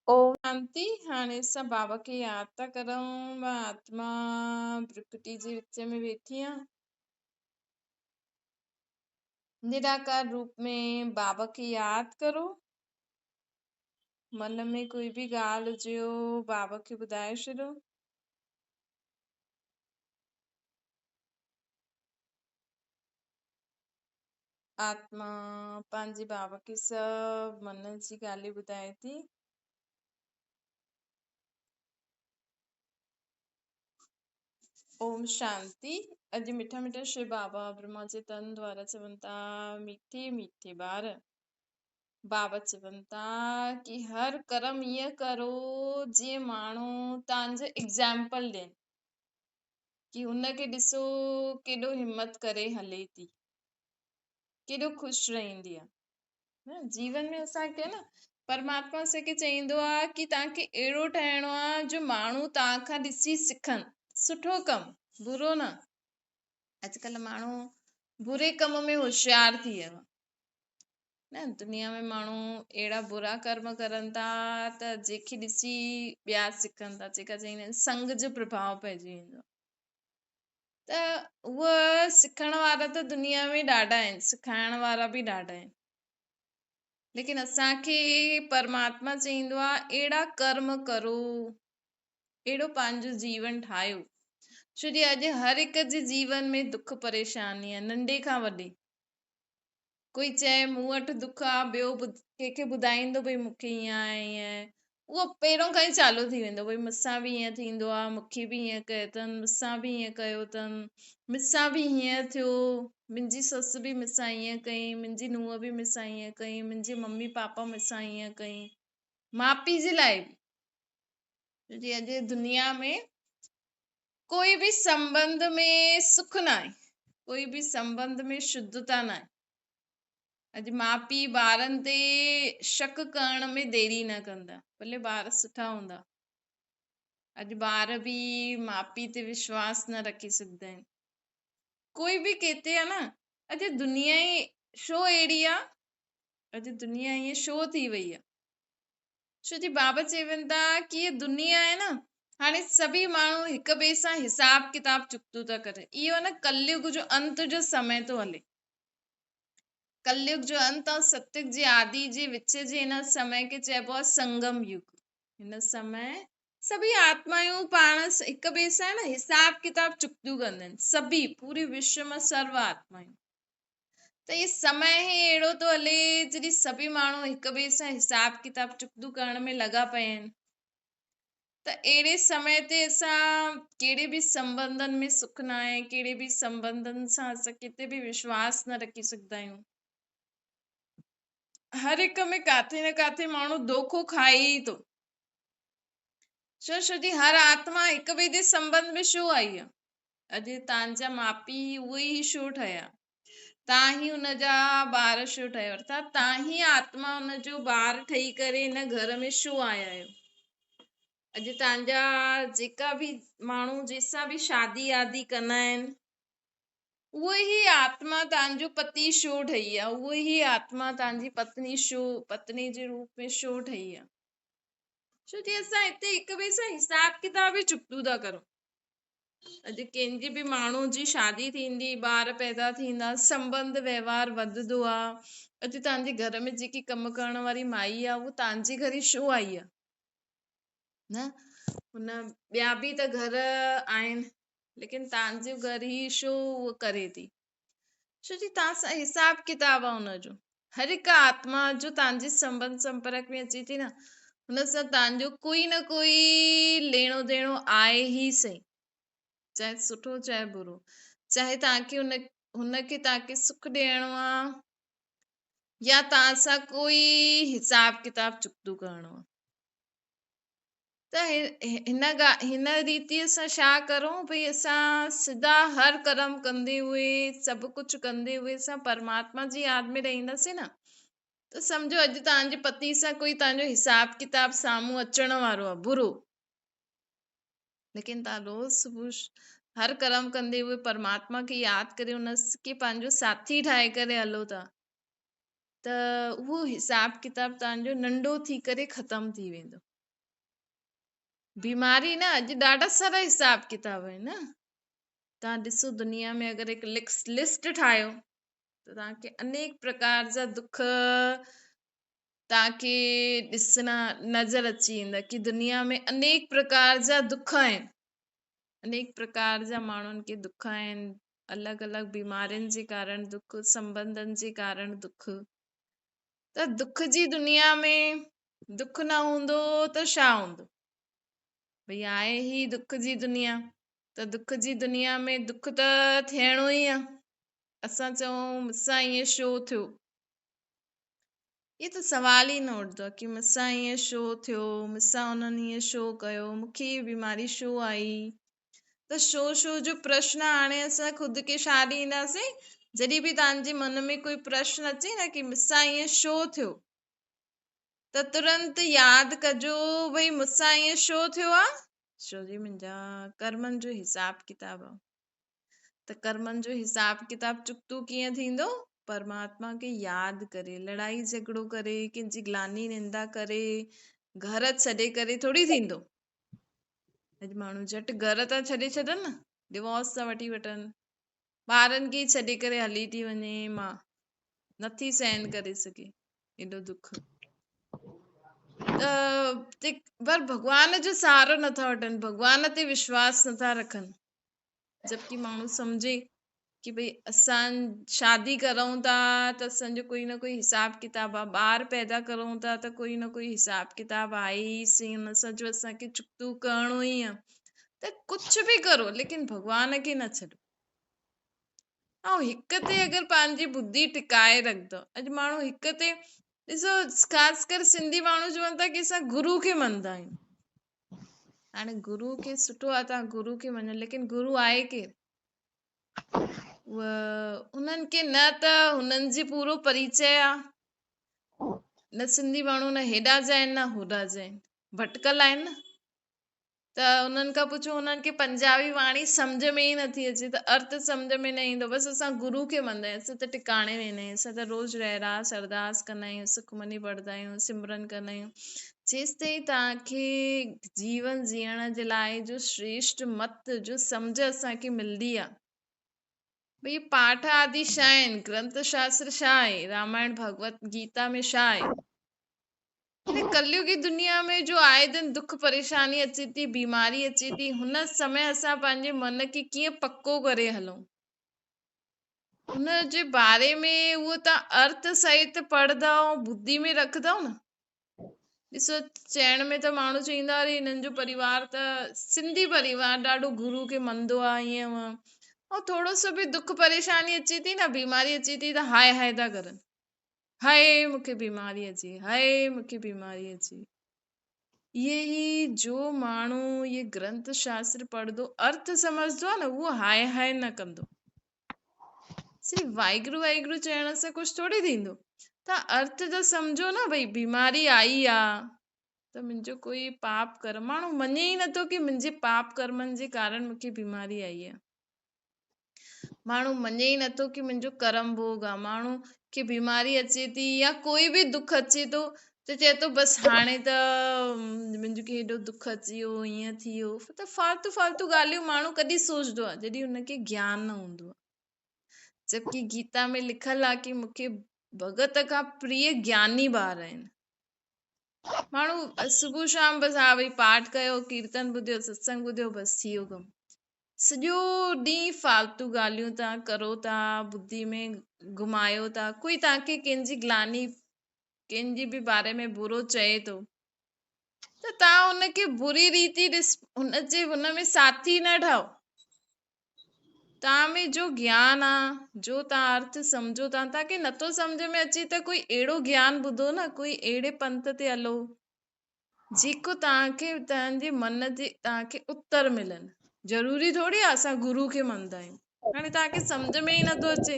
ओम शांति। हाणे असां बाबा खे याद था करूं। मां आत्मा प्रकृति जे विच में वेठी आहियां। निराकार रूप में बाबा खे याद करो। मन में कोई भी ॻाल्हि हुजेव बाबा खे ॿुधाए छॾियो। आत्मा पंहिंजे बाबा खे सभु मन जी ॻाल्हियूं ॿुधाए थी। ओम शांति। अॼु मिठा मिठा श्री बाबा ब्रह्मा जे तन द्वारा चवनि था, मीठे मीठे ॿार। बाबा चवनि था कि हर कर्म ईअं करो जीअं माण्हू तव्हांजो एग्जाम्पल ॾियनि कि हुनखे ॾिसो केॾो हिम्मत करे हले थी, केॾो ख़ुशि रहंदी आहे। जीवन में असांखे न परमात्मा असांखे चईंदो आहे कि तव्हांखे अहिड़ो ठहिणो आहे जो माण्हू तव्हां खां ॾिसी सिखनि। सुठो कमु, बुरो न। अॼुकल्ह माण्हू बुरे कम में होशियार थी वियो आहे न। दुनिया में माण्हू अहिड़ा बुरा कर्म करनि था त जंहिंखे ॾिसी ॿिया सिखनि था, जेका चईंदा आहिनि संग जो प्रभाव पइजी वेंदो आहे। त उहे सिखण वारा त दुनिया में ॾाढा आहिनि, सिखाइण वारा बि ॾाढा आहिनि, लेकिन असांखे परमात्मा चईंदो आहे अहिड़ा कर्म करो, अहिड़ो पंहिंजो जीवन ठाहियो। छो जे अॼु हर हिक जे जीवन में दुख परेशानी आहे, नंढे खां वॾे। कोई चए मूं वटि दुख आहे, ॿियो कंहिंखे ॿुधाईंदो भई मूंखे ईअं आहे ईअं। उहो पहिरों खां ई चालू थी वेंदो, भई मूंसां बि ईअं थींदो आहे, मूंखे बि ईअं कयो अथनि, मूंसां बि ईअं कयो अथनि, मूंसां बि हीअं थियो, मुंहिंजी ससु बि मूंसां ईअं कई, मुंहिंजी नुंहुं बि मूंसां ईअं कई, मुंहिंजे मम्मी पापा मूंसां ईअं कई। माउ पीउ जे लाइ बि अॼु दुनिया में कोई बि संबंध में सुख न आहे, कोई बि संबंध में शुद्धता न आहे। अॼु माउ पीउ ॿारनि ते शक करण में देरी न कंदा, भले ॿार सुठा हूंदा। अॼु ॿार बि माउ पीउ ते विश्वास न रखी सघंदा आहिनि। कोई बि किथे आहे न। अॼु दुनिया ई छो अहिड़ी आहे, अॼु दुनिया ईअं छो थी वई आहे? छो जी बाबा चवनि था कि ये दुनिया आहे न, हाणे सभी माण्हू हिक ॿिए सां हिसाब किताब चुकतो था करे। इहो न कलयुग जो अंत जो समय थो हले। कलयुग जो अंत और सतयुग जे आदि जे विच जे हिन समय खे चइबो आहे संगम युग। हिन समय सभी आत्मायूं पाण हिक ॿिए सां न हिसाब किताब चुकतियूं कंदियूं आहिनि, सभी पूरे विश्व में सर्व आत्मायूं। त ये समय ही अहिड़ो थो हले जॾहिं सभी माण्हू हिक ॿिए सां हिसाब किताब चुकतियूं करण में लॻा पिया आहिनि। त अहिड़े समय ते असां कहिड़े बि संबंधनि में सुख न आहे, कहिड़े बि संबंधनि सां असां किथे बि विश्वास न रखी सघंदा आहियूं। हर हिक में काथे न काथे माण्हू धोखो खाए ई थो। छो जी हर आत्मा हिक ॿिए जे संबंध में छो आई आहे? अॼु तव्हांजा माउ पीउ उहे ई छो ठहिया? तव्हां ही हुनजा ॿार छो ठहियो? अर्थात तव्हां ही आत्मा हुनजो ॿार ठही करे हिन घर में छो आया आहियो? अॼु तव्हांजा जेका बि माण्हू जंहिंसां बि शादी आदि कंदा आहिनि, उहे ही आत्मा तव्हांजो पति छो ठही आहे? उहे ही आत्मा तव्हांजी पत्नी जे रूप में छो ठही आहे? छो जी असां हिते हिक ॿिए सां हिसाब किताब ई चुकतियूं था करूं। अॼु कंहिंजी बि माण्हू जी शादी थींदी, ॿार पैदा थींदा, संबंध व्यवहार वधंदो आहे। अॼु तव्हांजे घर में जेकी कमु करण वारी माई आहे, उहो तव्हांजे घर ई छो आई आहे? न हुन ॿिया बि त घर आहिनि, लेकिन तव्हांजे घर ई छो उहो करे थी? छो जी तव्हां सां हिसाब किताब आहे हुनजो। हर हिकु आत्मा जो तव्हांजे संबंध संपर्क में अचे थी न, हुन सां तव्हांजो कोई न कोई लेणो देणो आहे ई सही, चाहे सुठो चाहे बुरो। चाहे तव्हांखे हुनखे तव्हांखे सुख ॾियणो आहे या तव्हां सां कोई हिसाब किताब चुकतो करणो आहे। त हिन रीति सां छा करूं? भई असां सिधा हर कर्म कंदे हुए, सभु कुझु कंदे हुए असां परमात्मा जी यादि में रहंदासीं न, त सम्झो अॼु तव्हांजे पति सां कोई तव्हांजो हिसाब किताब साम्हूं अचण वारो आहे बुरो, लेकिन तव्हां रोज़ सुबुह हर कर्म कंदे हुए परमात्मा खे यादि करे हुनखे पंहिंजो साथी ठाहे करे हलो था, त उहो हिसाब किताब तव्हांजो नंढो थी करे ख़तम थी वेंदो। बीमारी ना अॼु ॾाढा सारा हिसाब किताब आहिनि न। तव्हां ॾिसो दुनिया में अगरि हिकु लिस्ट ठाहियो त तव्हांखे अनेक प्रकार जा दुख तव्हांखे ॾिसणा नज़र अची वेंदा कि दुनिया में अनेक प्रकार जा दुख आहिनि, अनेक प्रकार जा माण्हुनि खे दुख आहिनि, अलॻि अलॻि बीमारियुनि जे कारण दुख, संबंधनि जे कारण दुख। त दुख जी दुनिया में दुख न हूंदो त छा हूंदो? भई आहे ही दुख जी दुनिया, त दुख जी दुनिया में दुख त थियणो ई आहे। असां चऊं मूंसां ईअं छो थियो, ये त सवाल ई न उठंदो आहे कि मूंसां ईअं छो थियो, मूंसां उन्हनि ईअं छो कयो, मूंखे ये बीमारी छो आई। त शो जो प्रश्न हाणे असां ख़ुदि खे छा ॾींदासीं? जॾहिं बि तव्हांजे मन में कोई प्रश्न अचे न कि मूंसां ईअं छो थियो, त तुरंत यादि कजो भई मूंसां ईअं छो थियो आहे, छो जी मुंहिंजा कर्मनि जो हिसाब किताब आहे। त कर्मनि जो हिसाब किताब चुकतो कीअं थींदो? परमात्मा खे यादि करे, लड़ाई झगड़ो करे, कंहिंजी ग्लानी निंदा करे, घर छॾे करे थोड़ी थींदो। अॼु माण्हू झटि घर था छॾे छॾनि न, डिवोर्स था वठी वठनि, ॿारनि खे छॾे करे हली थी वञे, मां नथी सहन करे सघे एॾो दुख। पर भॻवान जो सहारो नथा वठनि, भॻवान ते विश्वास नथा रखनि। जबकि माण्हू सम्झे कि भई असां शादी करूं था त असांजो कोई न कोई हिसाब किताब आहे, ॿार पैदा करूं था त कोई न कोई हिसाब किताब आहे ई सी, हुन सां जो असांखे चुकतो करणो ई आहे। त कुझु बि करो लेकिन भॻवान खे न छॾो। ऐं हिक ते अगरि पंहिंजी बुद्धि टिकाए रखंदो, अॼु माण्हू हिक ते ॾिसो, ख़ासि करे सिंधी माण्हू चवनि था कि असां गुरू खे मञंदा आहियूं। हाणे गुरू खे सुठो आहे तव्हां गुरू खे मञो, लेकिन गुरू आहे केरु? उन्हनि खे न त हुननि जी पूरो परिचय आहे, न सिंधी माण्हू न हेॾा जा आहिनि न होॾा जा आहिनि, भटकल आहिनि न। त उन्हनि खां पुछो, उन्हनि खे पंजाबी वाणी सम्झ में ई नथी अचे, त अर्थ सम्झ में न ईंदो, बसि असां गुरू खे मञंदा आहियूं, असां त टिकाणे वेंदा आहियूं, असां त रोज़ रहरास अरदास कंदा आहियूं, सुखमनी पढ़ंदा आहियूं, सिमरन कंदा आहियूं। जेसि ताईं तव्हांखे जीवन जीअण जे लाइ जो श्रेष्ठ मत जो सम्झ असांखे मिलंदी आहे, भई पाठ आदि छा आहिनि, ग्रंथ शास्त्र छा आहे, रामायण भगवत गीता में छा आहे। हिन कलयुगी दुनिया में जो आए दिन दुख परेशानी अचे थी, बीमारी अचे थी, हुन समय असां पंहिंजे मन खे कीअं पक्को करे हलूं, हुन जे बारे में उहो तव्हां अर्थ सहित पढ़ंदव, बुद्धि में रखंदव न। ॾिसो, चइण में त माण्हू चवंदा अरे हिननि जो परिवार त सिंधी परिवार ॾाढो गुरू खे मञंदो आहे, ईअं ऐं थोरो सो बि दुख परेशानी अचे थी न, बीमारी अचे थी त हाय हाय था करनि, हाय मूंखे बीमारी अचे, हाय मूंखे बीमारी अचे। ये ही जो माण्हू ये ग्रंथ शास्त्र पढ़ंदो, अर्थ समझदो आहे न, उहो हाय हाय न कंदो। सिर्फ़ु वाहिगुरु वाहिगुरु चइण सां कुझु थोड़ी थींदो। तव्हां अर्थ त सम्झो न, भई बीमारी आई आहे त मुंहिंजो कोई पाप कर्म, माण्हू मञे ई नथो कि मुंहिंजे पाप कर्मनि जे कारण मूंखे बीमारी आई आहे। माण्हू मञे ई नथो कि मुंहिंजो कर्म भोग आहे। माण्हू खे बीमारी अचे थी या कोई बि दुख अचे थो त चए थो बसि हाणे त मुंहिंजो हेॾो दुख अची वियो, ईअं थी वियो। त फालतू फालतू ॻाल्हियूं माण्हू कॾहिं सोचदो आहे जॾहिं हुनखे ज्ञान न हूंदो आहे। जबकि गीता में लिखल आहे कि मूंखे भगत खां प्रिय ज्ञानी ॿार आहिनि। माण्हू सुबुह शाम बसि हा भई पाठ कयो, कीर्तन ॿुधियो, सत्संग ॿुधियो, बसि थी वियो कमु। सॼो ॾींहुं फालतू ॻाल्हियूं तव्हां करो था, बुद्धि में घुमायो था, कोई तव्हांखे कंहिंजी ग्लानी, कंहिंजी बि बारे में बुरो चए थो त तव्हां हुनखे बुरी रीति हुन में साथी न ठाहो। तव्हां में जो ज्ञान आहे, जो तव्हां अर्थ सम्झो था, तव्हांखे नथो सम्झ में अचे त कोई अहिड़ो ज्ञान ॿुधो न, कोई अहिड़े पंथ ते हलो जेको तव्हांखे तव्हांजे मन जे तव्हांखे उत्तर मिलनि। ज़रूरी थोड़ी आहे असां गुरू खे मञंदा आहियूं, हाणे तव्हांखे सम्झ में ई नथो अचे।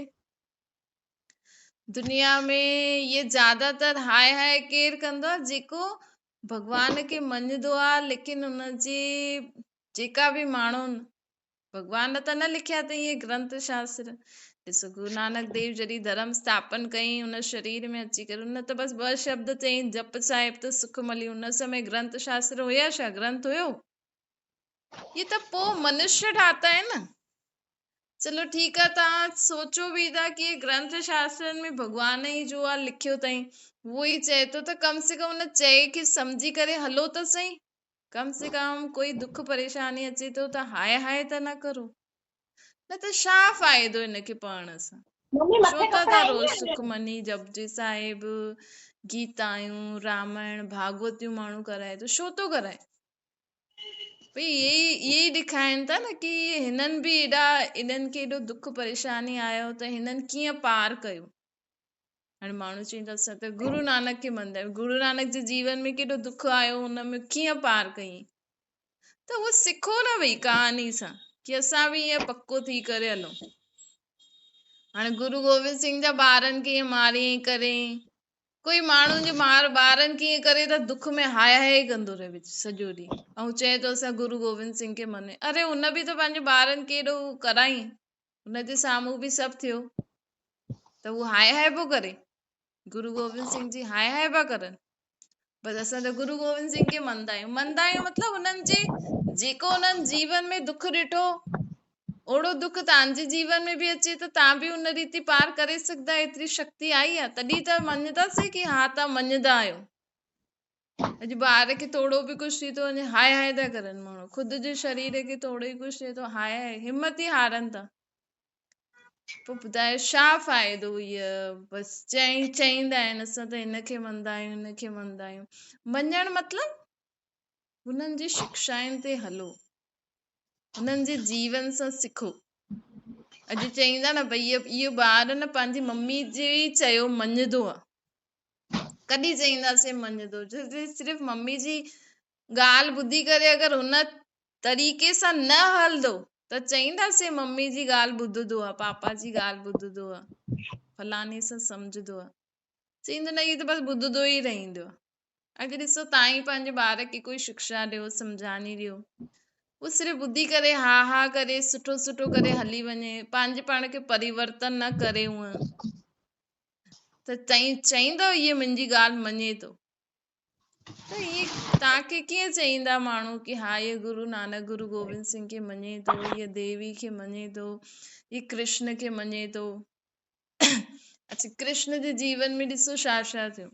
दुनिया में ये ज्यादातर हाय हाय केरु कंदो आहे? जेको भॻवान खे मञंदो आहे, लेकिन हुनजी जेका बि माण्हू, भॻवान त न लिखिया अथई इहे ग्रंथ शास्त्र, ॾिसो गुरु नानक देव जॾहिं धर्म स्थापन कयईं उन शरीर में अची करे उन त बसि 2 शब्द चयईं, जप साहिब त सुख मिली। उन समय ग्रंथ शास्त्र हुया छा? ग्रंथ हुयो? ये त पोइ मनुष्य ठाता है न। चलो ठीक है, तव्हां सोचो भी था कि ग्रंथ शास्त्रनि में भॻवान ई जो आहे लिखियो अथई उहो ई चए थो, त कम से कम उन चए खे सम्झी करे हलो त सही। कम से कम कोई दुख परेशानी अचे थो त हाय हाय त न करो, न त छा फ़ाइदो हिनखे पढ़ण सां। मम्मी छो मथे त कपिड़ा रोज़ आएंगे। सुखमनी जपजी साहिब, गीतायूं, रामायण, भागवतियूं माण्हू कराए थो, छो थो कराए? भई ये ॾेखारीनि था न कि हिननि बि इन्हनि खे एॾो दुख परेशानी आयो त हिननि कीअं पार कयो। हाणे माण्हू चवंदा असां त गुरु नानक खे मञंदा आहियूं, गुरु नानक जे जीवन में केॾो दुख आयो, हुन में कीअं पार कयईं, त उहो सिखो न भई कहानी सां कि असां बि ईअं पको थी करे हलूं। हाणे गुरु गोविंद सिंह जा ॿारनि खे ईअं मारियईं करे, कोई माण्हुनि जे ॿारनि खे ईअं करे त दुख में हाय हाय कंदो रहे सॼो ॾींहुं, ऐं चए थो असां गुरु गोविंद सिंह खे मञे। अरे हुन बि त पंहिंजे ॿारनि खे एॾो कराई, हुनजे साम्हूं बि सभु थियो, त उहो हाय हाय पियो करे? गुरु गोविंद सिंह जी हाय हाय पिया करनि? बसि असां त गुरु गोविंद सिंह खे मञंदा आहियूं मतिलबु हुननि जे जेको हुननि जीवन में दुख ॾिठो ओड़ो दुख तव्हांजे जीवन में बि अचे त तव्हां बि उन रीति पार करे सघंदा, एतिरी शक्ति आई आहे, तॾहिं त मञंदासीं कि हा तव्हां मञंदा आहियो। अॼु ॿार खे थोरो बि कुझु थी थो वञे हाय हाय था करनि माण्हू, ख़ुदि जे शरीर खे थोरो ई कुझु थिए थो हाय हाय, हिमत ई हारनि था। पोइ ॿुधायो छा फ़ाइदो? इहा बसि चईंदा आहिनि असां त हिनखे मञंदा आहियूं, हिनखे मञंदा आहियूं। मञणु मतिलबु हुननि जी शिक्षाउनि ते हलो, हुननि जे जीवन सां सिखो। अॼु चईंदा न भई इहो ॿार न पंहिंजी मम्मी जे चयो मञंदो आहे, कॾहिं चईंदासीं मञंदो? सिर्फ़ु मम्मी जी ॻाल्हि ॿुधी करे अगरि हुन तरीक़े सां न हलंदो त चईंदासीं मम्मी जी ॻाल्हि ॿुधंदो आहे, पापा जी ॻाल्हि ॿुधंदो आहे, फलाणे सां सम्झंदो आहे। चईंदो न इहो त बसि ॿुधंदो ई रहंदो आहे। अगरि ॾिसो तव्हां ई पंहिंजे ॿार खे कोई शिक्षा ॾियो, सम्झानी ॾियो, उहो सिर्फ़ु ॿुधी करे हा हा करे सुठो सुठो करे हली वञे, पंहिंजे पाण खे परिवर्तन न करे हूअं, त चईंदो इहे मुंहिंजी ॻाल्हि मञे थो, त इहे तव्हांखे कीअं चईंदा माण्हू कि हा इहे गुरु नानक गुरु गोविंद सिंह खे मञे थो, इहे देवी खे मञे थो, इहे कृष्ण खे मञे थो। अच्छा, कृष्ण जे जीवन में ॾिसो छा छा थियो,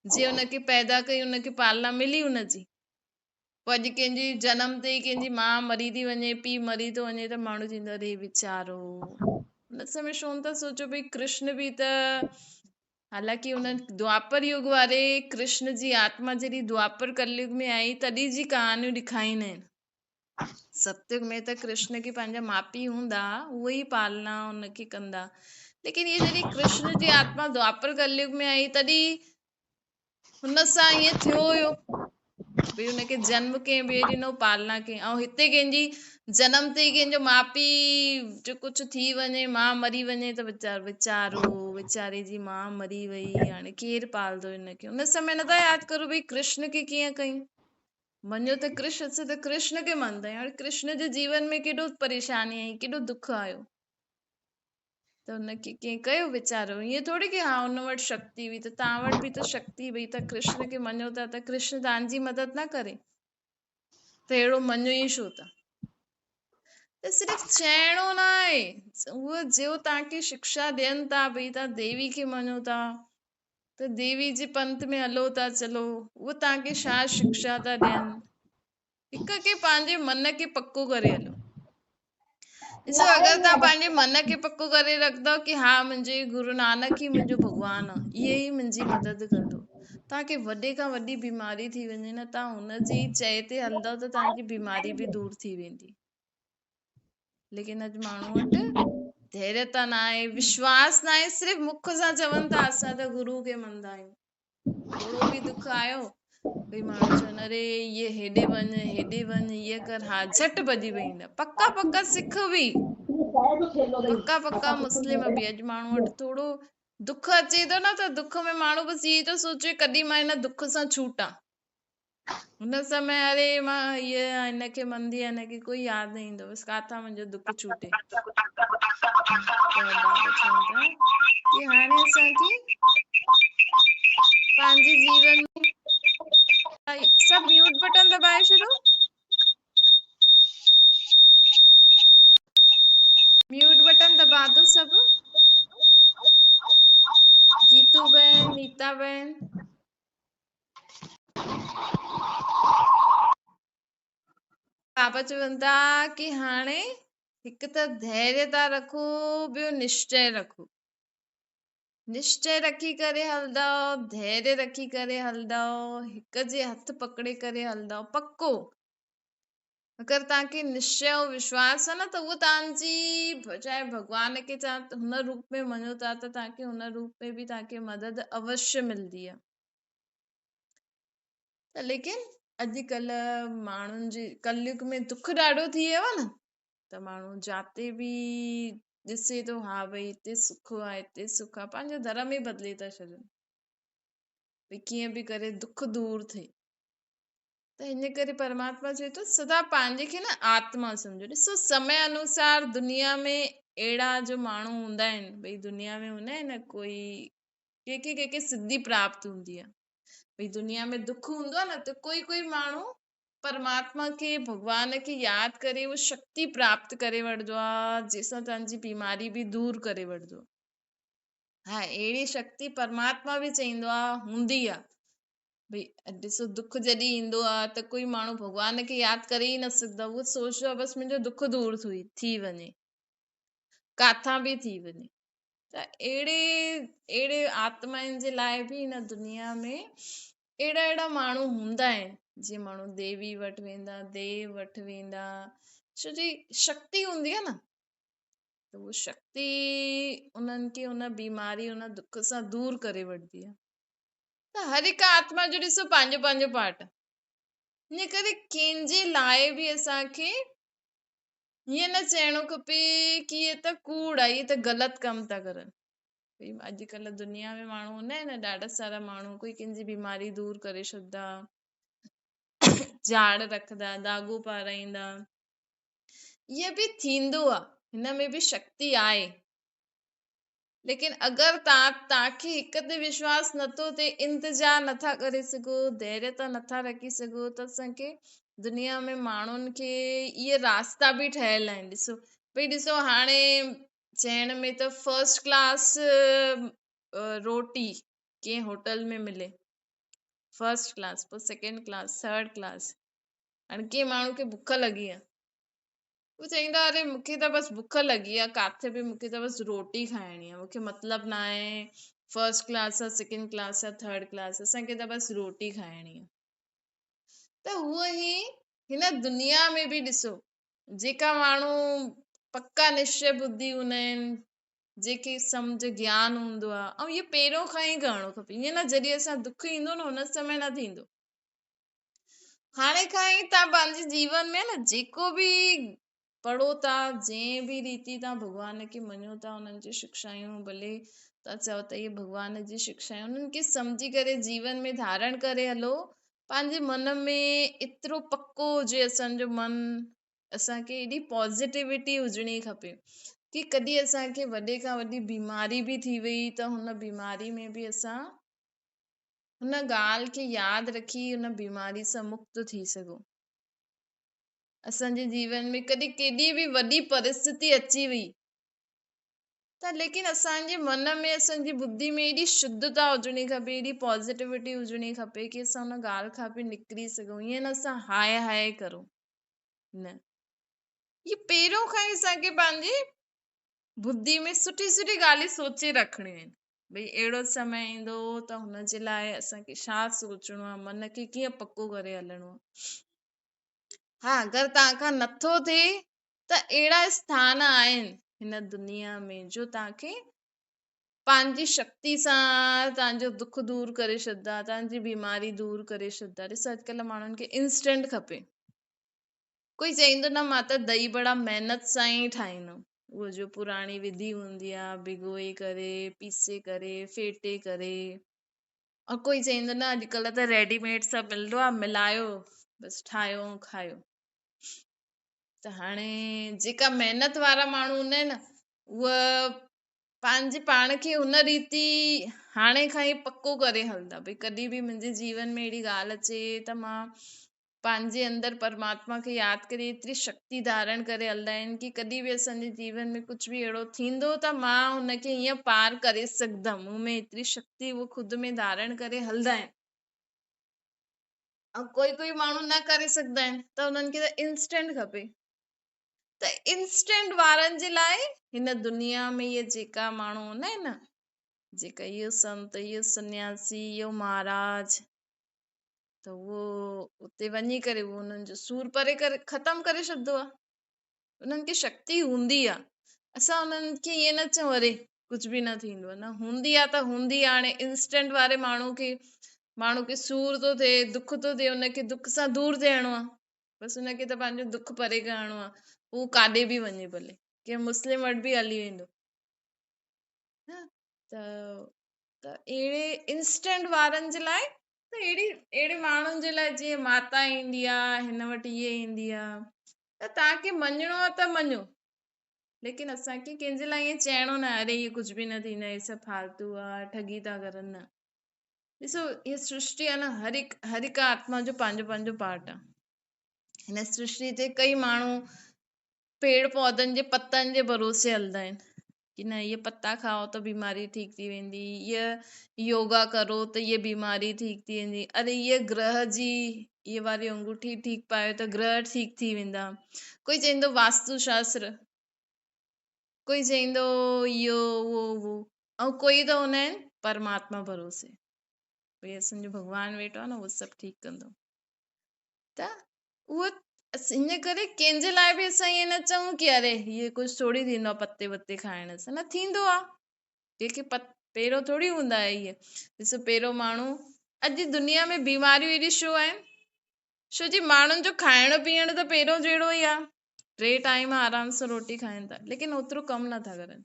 जे हुनखे पैदा कई हुनखे पालना मिली हुनजी, पोइ अॼु कंहिंजी जनम ते ई कंहिंजी माउ मरी थी वञे, पीउ मरी थो वञे त माण्हू चवंदो अरे वीचारो। हुन समय छो था सोचो भई कृष्ण बि त, हालांकि हुन द्वापर युग वारे कृष्ण जी आत्मा जॾहिं द्वापर कलयुग में आई तॾहिं जी कहानियूं ॾेखारींदा आहिनि। सतयुग में त कृष्ण खे पंहिंजा माउ पीउ हूंदा, उहे ई पालना हुनखे कंदा, लेकिन ये जॾहिं कृष्ण जी आत्मा द्वापर कलयुग में आई तॾहिं हुन सां ईअं थियो हुयो भई हुनखे जन्म कंहिं ॿिए ॾिनो, पालना कयईं, ऐं हिते कंहिंजी जनम ते ई कंहिंजो माउ पीउ जो कुझु थी वञे, माउ मरी वञे त वीचारो वीचारे जी माउ मरी वई, हाणे केरु पालंदो हिनखे? हुन समय नथा यादि करो भई कृष्ण खे कीअं कयूं? मञो त कृष्ण, असां त कृष्ण खे मञंदा आहियूं। हाणे कृष्ण जे जीवन में केॾो परेशानी आई, केॾो दुख आयो, त हुनखे कंहिं कयो वीचारो? ईअं थोरी की हा हुन वटि शक्ति हुई त तव्हां वटि बि त शक्ति हुई, त कृष्ण खे मञो था त कृष्ण तव्हांजी मदद न करे? त अहिड़ो मञो ई छो था? त सिर्फ़ु चइणो न आहे, उहो जो तव्हांखे शिक्षा ॾियनि था भई तव्हां देवी खे मञो था त देवी जे पंथ में हलो था, चलो उहो तव्हांखे छा शिक्षा था ॾियनि? हिक खे पंहिंजे मन खे पको करे हलो। ॾिसो अगरि तव्हां पंहिंजे मन खे पको करे रखंदव कि हा मुंहिंजे गुरु नानक ई मुंहिंजो भॻवानु आहे, इहे ई मुंहिंजी मदद कंदो, तव्हांखे वॾे खां वॾी बीमारी थी वञे न, तव्हां हुनजी चए ते हलंदव त तव्हांजी बीमारी बि दूर थी वेंदी। लेकिन अॼु माण्हू वटि धैर्यता न आहे, विश्वास न आहे, सिर्फ़ु मुख सां चवनि था असां त गुरू खे मञंदा आहियूं, थोरो बि दुख आयो भई माण्हू चवनि अरे ये हेॾे वञ इहे कर, हा झटि भॼी वेंदा, पका पका सिख बि, पका पका मुस्लिम बि। अॼु माण्हू वटि थोरो दुख अचे थो न त दुख में माण्हू बसि इहे थो सोचे कॾहिं मां हिन दुख सां छूटां, हुन समय अरे मां हीअ हिनखे मंदी हिनखे कोई यादि न ईंदो, बसि काथां मुंहिंजो दुख छूटे। त बाबा चवनि था कि हाणे असांखे पंहिंजे जीवन में सभु म्यूट बटन दबाए छॾो, म्यूट बटन दबा दो सभु। गीतू बहन, नीता बहन, बाबा चवनि था कि हाणे हिकु त धैर्यता रखो, ॿियो निश्चय रखो। निश्चय रखी करे हलंदव, धैर्य रखी करे हलंदव, हिक जे हथ पकड़े करे हलंदव, पक्को। अगरि तव्हांखे निश्चय ऐं विश्वास आहे न, त उहो तव्हांजी चाहे भॻवान खे हुन रूप में मञो था त तव्हांखे हुन रूप में बि तव्हांखे मदद अवश्य मिलंदी आहे। त लेकिन अॼुकल्ह माण्हुनि जे कलयुग में दुख ॾाढो थी वियो आहे न, त माण्हू जाते बि ॾिसे थो हा भई हिते सुख आहे, हिते सुख आहे, पंहिंजो धर्म ई बदिले था छॾनि भई कीअं बि करे दुख दूर थिए। त हिन करे परमात्मा चए थो सदा पंहिंजे खे न आत्मा सम्झो। ॾिसो समय अनुसार दुनिया में अहिड़ा जो माण्हू हूंदा आहिनि, भई दुनिया में हूंदा आहिनि न कोई कंहिंखे सिद्धि प्राप्त हूंदी आहे, भई दुनिया में दुख हूंदो आहे न, त कोई कोई माण्हू परमात्मा खे भॻवान खे यादि करे उहो शक्ति प्राप्त करे वठंदो आहे, जंहिंसां तव्हांजी बीमारी बि दूर करे वठंदो। हा, अहिड़ी शक्ति परमात्मा बि चईंदो आहे हूंदी आहे। भई ॾिसो दुख जॾहिं ईंदो आहे त कोई माण्हू भॻवान खे यादि करे ई न सघंदो, उहो सोचंदो आहे बसि मुंहिंजो दुख दूर थी वञे, काथां बि थी वञे। त अहिड़े आत्माउनि जे लाइ बि हिन दुनिया में अहिड़ा माण्हू हूंदा आहिनि, जीअं माण्हू देवी वटि वेंदा, देव वटि वेंदा, छो जी शक्ति हूंदी आहे न, त उहा शक्ति उन्हनि खे उन बीमारी उन दुख सां दूर करे वठंदी आहे। त हर हिकु आत्मा जो ॾिसो पंहिंजो पंहिंजो पार्ट आहे। इन करे कंहिंजे लाइ बि असांखे हीअं न चइणो खपे कि इहे त कूड़ आहे, इहे त ग़लति कमु था करनि। भई अॼुकल्ह दुनिया में माण्हू हूंदा आहिनि न, ॾाढा सारा माण्हू कोई कंहिंजी बीमारी दूर करे छॾंदा, झाड़ रखंदा, दागो पाराईंदा, इहे बि थींदो आहे, हिन में बि शक्ति आहे। लेकिन अगरि तव्हांखे हिक ते विश्वास नथो थिए, इंतज़ार नथा करे सघो, धैर्यता नथा रखी सघो, त असांखे दुनिया में माण्हुनि खे इहे रास्ता बि ठहियल आहिनि। ॾिसो भई ॾिसो हाणे चइण में त फर्स्ट क्लास रोटी कंहिं होटल में मिले, फर्स्ट क्लास, पोइ सेकेंड क्लास, थर्ड क्लास, हाणे कंहिं माण्हू खे बुख लॻी आहे, उहो चईंदा अरे मूंखे त बसि बुख लॻी आहे, काथे बि मूंखे त बसि रोटी खाइणी आहे, मूंखे मतिलबु न आहे फर्स्ट क्लास आहे, सेकेंड क्लास आहे, थर्ड क्लास, असांखे त बसि रोटी खाइणी आहे। त हूअ ई हिन दुनिया में बि ॾिसो जेका माण्हू पक्का निश्चय बुद्धि हूंदा आहिनि, जेके सम्झ ज्ञान हूंदो आहे, ऐं इहो पहिरियों खां ई करणो खपे। ईअं न जॾहिं असां दुख ईंदो न हुन समय न थींदो, हाणे खां ई तव्हां पंहिंजे जीवन में न जेको बि पढ़ो था, जंहिं बि रीति तव्हां भॻवान खे मञो था, उन्हनि जी शिक्षायूं भले तव्हां चओ त इहे भॻवान जी शिक्षायूं, उन्हनि खे सम्झी करे जीवन में धारण करे हलो। पंहिंजे मन में एतिरो पक्को हुजे असांजो मन, असांखे एॾी पॉज़िटिविटी हुजणी खपे कि कॾहिं असांखे वॾे खां वॾी बीमारी बि थी वई त हुन बीमारी में बि असां हुन ॻाल्हि खे यादि रखी हुन बीमारी सां मुक्त थी सघूं। असांजे जीवन में कॾहिं केॾी बि वॾी परिस्थिति अची वई त लेकिन असांजे मन में, असांजी बुद्धि में एॾी शुद्धता हुजणी खपे, एॾी पॉज़िटिविटी हुजणी खपे कि असां हुन ॻाल्हि खां बि निकिरी सघूं। ईअं न असां हाय हाय करूं, न, इहे पहिरियों खां ई असांखे पंहिंजी बुद्धि में सुठी सुठी ॻाल्हियूं सोचे रखणियूं आहिनि। भई अहिड़ो समय ईंदो त हुनजे लाइ असांखे छा सोचणो आहे, मन खे कीअं पक्को करे हलणो आहे। हा, अगरि तव्हांखां नथो थिए त अहिड़ा स्थान आहिनि हिन दुनिया में जो तव्हांखे पंहिंजी शक्ति सां तव्हांजो दुख दूर करे छॾंदा, तव्हांजी बीमारी दूर करे छॾंदा। ॾिसो अॼुकल्ह माण्हुनि खे इंस्टेंट खपे, कोई चईंदो न मां त दही बड़ा महिनत सां ई ठाहींदुमि, उहो जो पुराणी विधि हूंदी आहे भिगोए करे, पीसे करे, फेटे करे, और कोई चईंदो न अॼुकल्ह त रेडीमेड सभु मिलंदो आहे, मिलायो बसि ठाहियो ऐं खायो। त हाणे जेका महिनत वारा माण्हू हूंदा आहिनि न, उहे पंहिंजे पाण खे हुन रीति हाणे खां ई पको करे हलंदा, भई कॾहिं बि मुंहिंजे जीवन में अहिड़ी ॻाल्हि अचे त मां पंहिंजे अंदरि परमात्मा खे यादि करे एतिरी शक्ति धारण करे हलंदा आहिनि कि कॾहिं बि असांजे जीवन में कुझु बि अहिड़ो थींदो त मां हुनखे हीअं पार करे सघंदमि। मूं में एतिरी शक्ति उहो ख़ुदि में धारण करे हलंदा आहिनि। ऐं कोई कोई माण्हू न करे सघंदा आहिनि त उन्हनि खे त इंस्टेंट खपे। त इंस्टेंट वारनि जे लाइ हिन दुनिया में इहे जेका माण्हू हूंदा आहिनि न, जेका इहो संत, इहो सन्यासी, इहो महाराज, त उहो उते वञी करे उहो उन्हनि जो सूर परे करे ख़तमु करे छॾंदो आहे। उन्हनि खे शक्ति हूंदी आहे। असां उन्हनि खे ईअं न चऊं अरे कुझु बि न थींदो आहे, न हूंदी आहे त हूंदी आहे। हाणे इंस्टेंट वारे माण्हू खे सूर थो थिए, दुख थो थिए, उनखे दुख सां दूर थियणो आहे, बसि उनखे त पंहिंजो दुख परे करणो आहे। उहो काॾे बि वञे, भले कंहिं मुस्लिम वटि बि हली वेंदो। त अहिड़े इंस्टेंट वारनि जे लाइ त अहिड़े माण्हुनि जे लाइ जीअं माता ईंदी आहे, हिन वटि इहे ईंदी आहे, त तव्हांखे मञिणो आहे त मञो, लेकिन असांखे कंहिंजे लाइ ईअं चइणो न अरे इहे कुझु बि न थींदा, इहे सभु फालतू आहे, ठगी था करनि। न, ॾिसो इहा सृष्टि आहे न, हर हिकु आत्मा जो पंहिंजो पंहिंजो पार्ट आहे। हिन सृष्टि ते कई माण्हू पेड़ पौधनि जे पतनि जे भरोसे हलंदा आहिनि कि न इहे पता खाओ त बीमारी ठीक थी वेंदी, इहे योगा करो त इहे बीमारी ठीक थी वेंदी, अरे इहे ग्रह जी इहे वारी अंगूठी ठीक पायो त ग्रह ठीक थी वेंदा। कोई चईंदो वास्तु शास्त्र, कोई चईंदो इहो उहो, ऐं कोई त हूंदा आहिनि परमात्मा भरोसे, भई असांजो भॻवानु वेठो आहे न, उहो सभु ठीक कंदो। त उहो इन करे कंहिंजे लाइ बि असां ईअं न चऊं कि अरे हीअ कुझु थोरी थींदो आहे पते वते खाइण सां, न थींदो आहे। कंहिंखे पहिरियों थोरी हूंदा आहे इहे। ॾिसो पहिरियों माण्हू, अॼु दुनिया में बीमारियूं एॾी छो आहिनि? छो जी माण्हुनि जो खाइण पीअण त पहिरियों जहिड़ो ई आहे, 3 टाइम आराम सां रोटी खाइनि था, लेकिन ओतिरो कमु नथा करनि।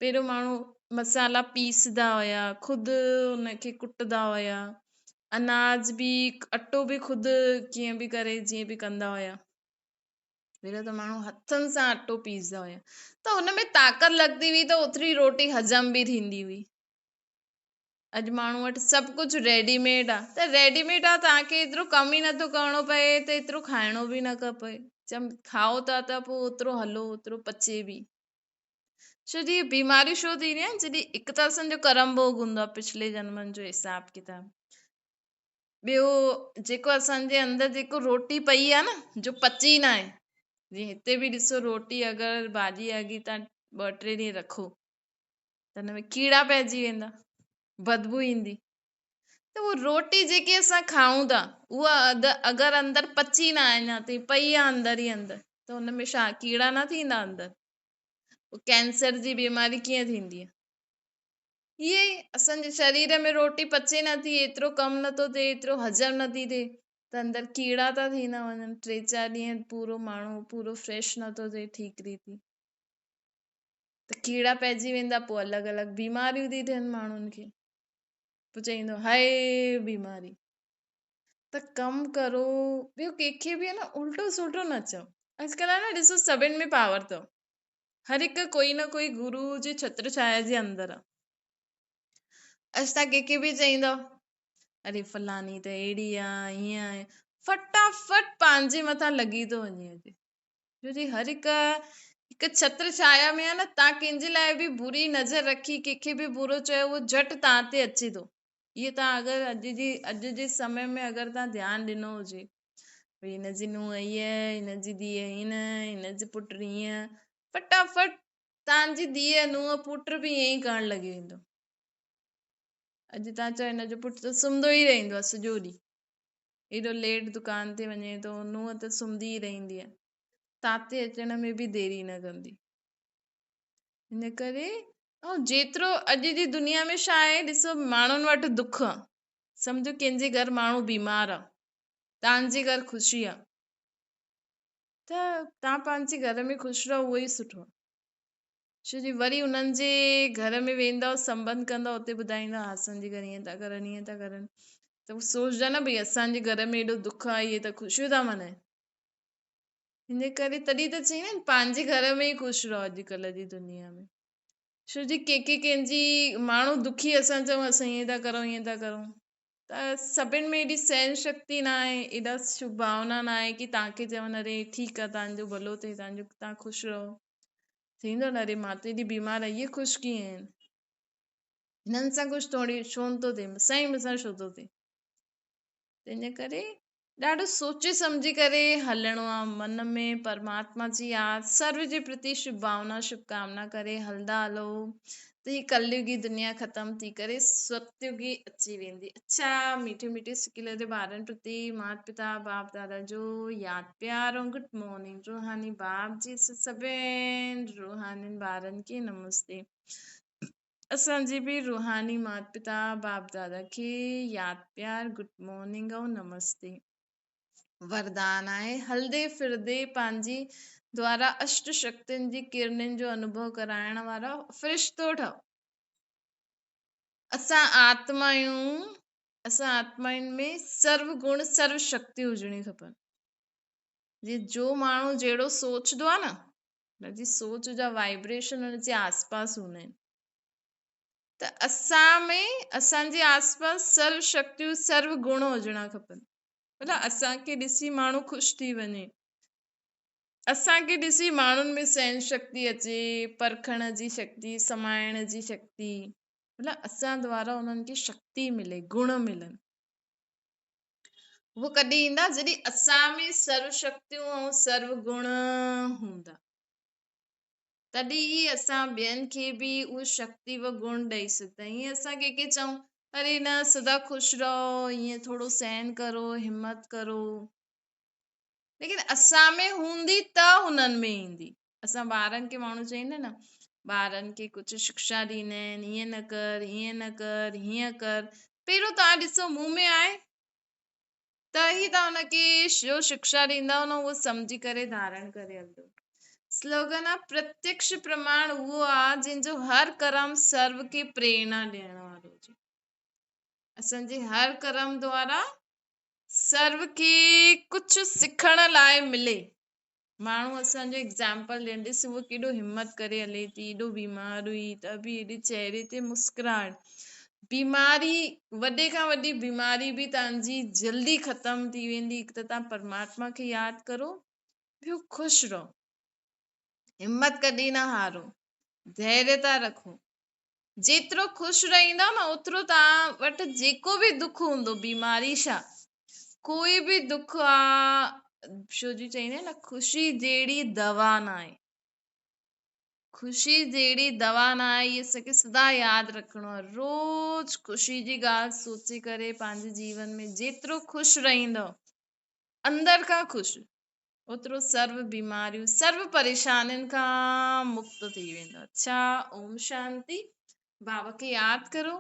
पहिरियों माण्हू मसाला पीसदा हुया, ख़ुदि हुनखे कुटदा हुया, अनाज बि अटो बि ख़ुदि कीअं बि करे जीअं बि कंदा हुया। पहिरियों त माण्हू हथनि सां अटो पीसदा हुया, त हुन में ताक़त लॻंदी हुई, त ओतिरी रोटी हज़म बि थींदी हुई। अॼु माण्हू वटि सभु कुझु रेडीमेड आहे, त रेडीमेड आहे, तव्हांखे एतिरो कमु ई नथो करणो पए, त एतिरो खाइणो बि न खपे। खाओ था त पोइ ओतिरो हलो, ओतिरो पचे बि। छो जी बीमारियूं छो थी रहियूं आहिनि? जॾहिं हिकु त असांजो कर्म भोग हूंदो आहे, पिछले जन्मनि जो हिसाब किताब। ॿियो जेको असांजे अंदरि जेको रोटी पई आहे न, जो पची न आहे, जीअं हिते बि ॾिसो रोटी अगरि भाॼी अॻी तव्हां 2-3 ॾींहं रखो त हुन में कीड़ा पइजी वेंदा, बदबू ईंदी। त उहा रोटी जेकी असां खाऊं था, उहा अगरि अंदरि पची न आहे, अञा ताईं पई आहे अंदरि ई अंदरि, त हुन में छा कीड़ा न थींदा अंदरि? कैंसर जी बीमारी कीअं थींदी आहे? इहे असांजे शरीर में रोटी पचे नथी, एतिरो कमु नथो थिए, एतिरो हज़म नथी थिए, त अंदरि कीड़ा था थी न वञनि। 3-4 ॾींहं पूरो माण्हू पूरो फ्रेश नथो थिए ठीक रीति, त कीड़ा पइजी वेंदा, पोइ अलॻि अलॻि बीमारियूं थी थियनि माण्हुनि खे। पोइ चईंदो हाय बीमारी। त कमु करो, ॿियो कंहिंखे बि आहे न उल्टो सुल्टो न चओ। अॼुकल्ह आहे न ॾिसो सभिनि में पावर अथव, हर हिकु कोई न कोई गुरू जी छत्र छाया जे अंदरि आहे। अॼु तव्हां कंहिंखे बि चईंदव अरे फलानी त अहिड़ी आहे, हीअं आहे, फटाफट पंहिंजे मथां लॻी थो वञे अॼु। छो जी हर हिकु छत्र छाया में आहे न, तव्हां कंहिंजे लाइ बि बुरी नज़र रखी, कंहिंखे बि बुरो चयो, उहो झटि तव्हां ते अचे थो। इहे तव्हां अगरि अॼु जे समय में अगरि तव्हां ध्यानु ॾिनो हुजे, भई हिनजी नुंहुं हीअ, हिनजी धीअ हिन, हिनजे पुटु हीअं, फटाफट तव्हांजी धीअ नुंहुं पुट बि ईअं ई करणु लॻी वेंदो। अॼु तव्हां चओ हिनजो पुटु त सुम्हंदो ई रहंदो आहे सॼो ॾींहुं, एॾो लेट दुकान ते वञे थो, नुंहुं त सुम्हंदी ई रहंदी आहे, तव्हां ते अचण में बि देरी न कंदी। हिन करे ऐं जेतिरो अॼु जी दुनिया में छा आहे, ॾिसो माण्हुनि वटि दुख आहे, सम्झो कंहिंजे घर माण्हू बीमार आहे, तव्हांजे घर ख़ुशी आहे, त तव्हां पंहिंजे घर में ख़ुशि रहो, उहो ई सुठो आहे। छो जी वरी उन्हनि जे घर में वेंदव संबंध कंदव उते ॿुधाईंदा हा असांजे घर ईअं था करनि ईअं था करनि, त उहो सोचदा न भई असांजे घर में एॾो दुख आहे, इहे त ख़ुशियूं था मनाइनि। हिन करे तॾहिं त चई न पंहिंजे घर में ई ख़ुशि रहो अॼुकल्ह जी दुनिया में। छो जी कंहिंजी माण्हू दुखी असां चऊं असां ईअं था करूं ईअं था करूं, त सभिनि में एॾी सहन शक्ति न आहे, एॾा शुभ भावना न आहे की तव्हांखे चवनि अरे ठीकु आहे तव्हांजो भलो थिए, तव्हां ख़ुशि रहो। थींदो न अरे मां त एॾी बीमार आहे, इहे ख़ुशि कीअं आहिनि, हिननि सां कुझु थोरी छो थो थिए, मूंसां ई मूंसां छो थो थिए। तंहिंजे करे ॾाढो सोचे सम्झी करे हलणो आहे, मन में परमात्मा जी यादि, सर्व जे प्रति शुभ भावना शुभकामना करे हलंदा हलो त ही कलयुगी दुनिया ख़तम थी करे सतयुगी अची वेंदी। अच्छा मीठे मीठे सिकीले जे ॿारनि प्रति माता पिता बाप दादा जो यादि प्यार ऐं गुड मॉर्निंग। रूहानी बाप जी सभिनि रूहानी ॿारनि खे नमस्ते। असांजे बि रूहानी माता पिता बाप दादा खे यादि प्यार गुड मॉर्निंग ऐं नमस्ते। वरदान आहे हलदे फिरदे पंहिंजी द्वारा अष्ट शक्तियुनि जी किरणनि जो अनुभव कराइण वारा फ़रिश्तो ठहो। असां आत्माउनि में सर्व गुण सर्व शक्ति हुजणी खपनि। जो माण्हू जहिड़ो सोचदो आहे न, हुनजी सोच जा वाइब्रेशन हुनजे आसपास हूंदा आहिनि। त असांजे आसपास सर्व शक्तियूं सर्व गुण हुजणा खपनि। मतिलबु असांखे ॾिसी माण्हू ख़ुशि थी वञे, असांखे ॾिसी माण्हुनि में सहन शक्ति अचे, परखण जी शक्ति, समाइण जी शक्ति, मतिलबु असां द्वारा उन्हनि खे शक्ति मिले, गुण मिलनि। उहो कॾहिं ईंदा जॾहिं असां में सर्व शक्तियूं ऐं सर्व गुण हूंदा, तॾहिं ई असां ॿियनि खे बि उहा शक्ति व गुण ॾेई सघंदा। ईअं असां कंहिंखे चऊं अरे न सदा ख़ुशि रहो, ईअं थोरो सहन करो, हिम्मत करो, लेकिन असां में हूंदी त हुननि में ईंदी। असां ॿारनि खे माण्हू चईंदा न, ॿारनि खे कुझु शिक्षा ॾींदा आहिनि, ईअं न कर हीअं न कर हीअं कर, पहिरियों तव्हां ॾिसो मुंहुं में आहे त ई तव्हां हुनखे जो शिक्षा ॾींदा न उहो सम्झी करे धारण करे हलंदो। स्लोगन आहे प्रत्यक्ष प्रमाण उहो आहे जंहिंजो हर कर्म सर्व खे प्रेरणा ॾियण वारो हुजे। असांजे हर कर्म द्वारा सर्व खे कुझु सिखण लाइ मिले। माण्हू असांजो एग्जाम्पल ॾियनि, ॾिस उहो केॾो हिम्मत करे हले थी, एॾो बीमार हुई त बि एॾे चेहरे ते मुस्कुराहट। बीमारी वॾे खां वॾी बीमारी बि तव्हांजी जल्दी ख़तम थी वेंदी, त तव्हां परमात्मा खे यादि करो, ॿियो ख़ुशि रहो, हिम्मत कॾहिं न हारो, धैर्यता रखो। जेतिरो ख़ुशि रहंदा न ओतिरो तव्हां वटि जेको बि दुख हूंदो, बीमारी छा कोई बि दुख आहे, छो जी चईंदा आहिनि न ख़ुशी जहिड़ी दवा न आहे, ख़ुशी जहिड़ी दवा न आहे, इहे असांखे सदा यादि रखिणो आहे। रोज़ ख़ुशी जी ॻाल्हि सोचे करे पंहिंजे जीवन में जेतिरो ख़ुशि रहंदव अंदर खां ख़ुशि, ओतिरो सर्व बीमारियूं सर्व परेशानियुनि खां मुक्त थी वेंदो। अच्छा ओम शांति। बाबा खे यादि करो,